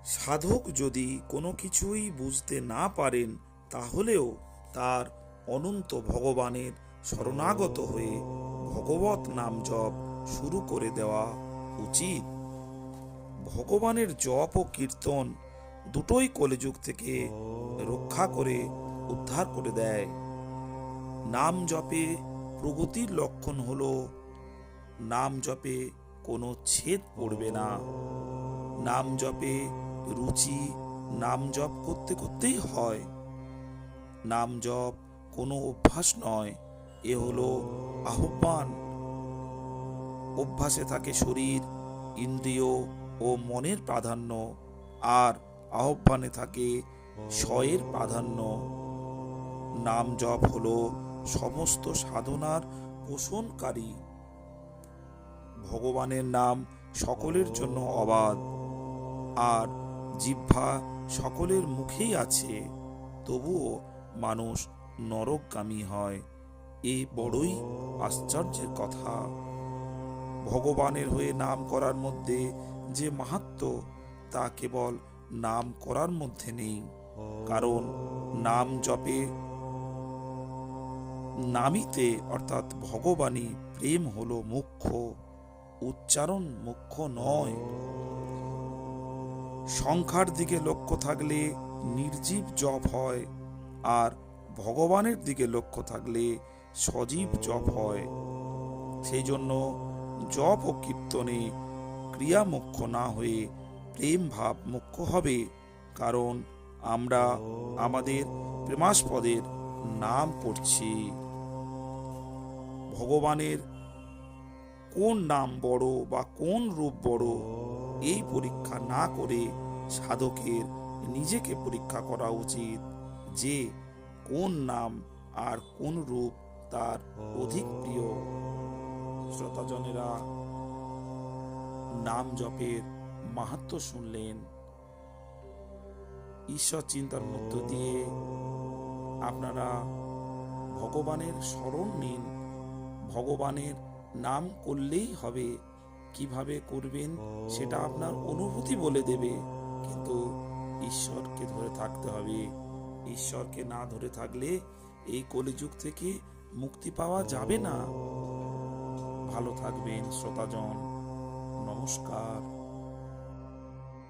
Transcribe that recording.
সাধক যদি কোনো কিছুই বুঝতে না পারেন, তাহলেও তার অনন্ত ভগবানের শরণাগত হয়ে ভগবত নাম জপ শুরু করে দেওয়া উচিত। ভগবানের জপ ও কীর্তন দুটোই কলিযুগ থেকে রক্ষা করে উদ্ধার করে দেয়। নাম জপে প্রগতির লক্ষণ হলো নাম জপে কোনো ছেদ পড়বে না। নাম জপে রুচি নাম জপ করতে করতেই হয়। নাম জপ কোনো অভ্যাস নয়, এ হলো আহ্বান। অভ্যাসে থাকে শরীর, ইন্দ্রিয় ও মনের প্রাধান্য, আর আহ্বানে থাকে স্বয়ের প্রাধান্য। নাম জপ হলো সমস্ত সাধনার পোষণকারী। ভগবানের নাম সকলের জন্য অবাধ, আর জিহ্বা সকলের মুখেই আছে, তবুও মানুষ নরকগামী হয়। এ বড়ই আশ্চর্যের কথা। ভগবানের হয়ে নাম করার মধ্যে যে মাহাত্ম্য, তা কেবল নাম করার মধ্যে নেই। কারণ নাম জপে নামিতে অর্থাৎ ভগবানই প্রেম হলো মুখ্য, উচ্চারণ মুখ্য নয়। সংখ্যার দিকে লক্ষ্য থাকলে নির্জীব জপ হয়, আর ভগবানের দিকে লক্ষ্য থাকলে সজীব জপ হয়। সেই জন্য জপ ও কীর্তনে ক্রিয়া মুখ্য না হয়ে প্রেম ভাব মুখ্য হবে। কারণ আমরা আমাদের প্রেমাস্পদের নাম পড়ছি। ভগবানের কোন নাম বড় বা কোন রূপ বড়, এই পরীক্ষা না করে সাধকের নিজেকে পরীক্ষা করা উচিত যে কোন নাম আর কোন রূপ তার অধিক প্রিয়। শ্রোতাজনেরা, নাম জপের মাহাত্ম্য শুনলেন। ঈশ্বর চিন্তার মধ্য দিয়ে আপনারা ভগবানের স্মরণ নিন। ভগবানের নাম করলেই হবে। কিভাবে করবেন সেটা আপনার অনুভূতি বলে দেবে, কিন্তু ঈশ্বরকে ধরে থাকতে হবে। ঈশ্বরকে না ধরে থাকলে এই কলিযুগ থেকে মুক্তি পাওয়া যাবে না। ভালো থাকবেন শ্রোতাজন। নমস্কার।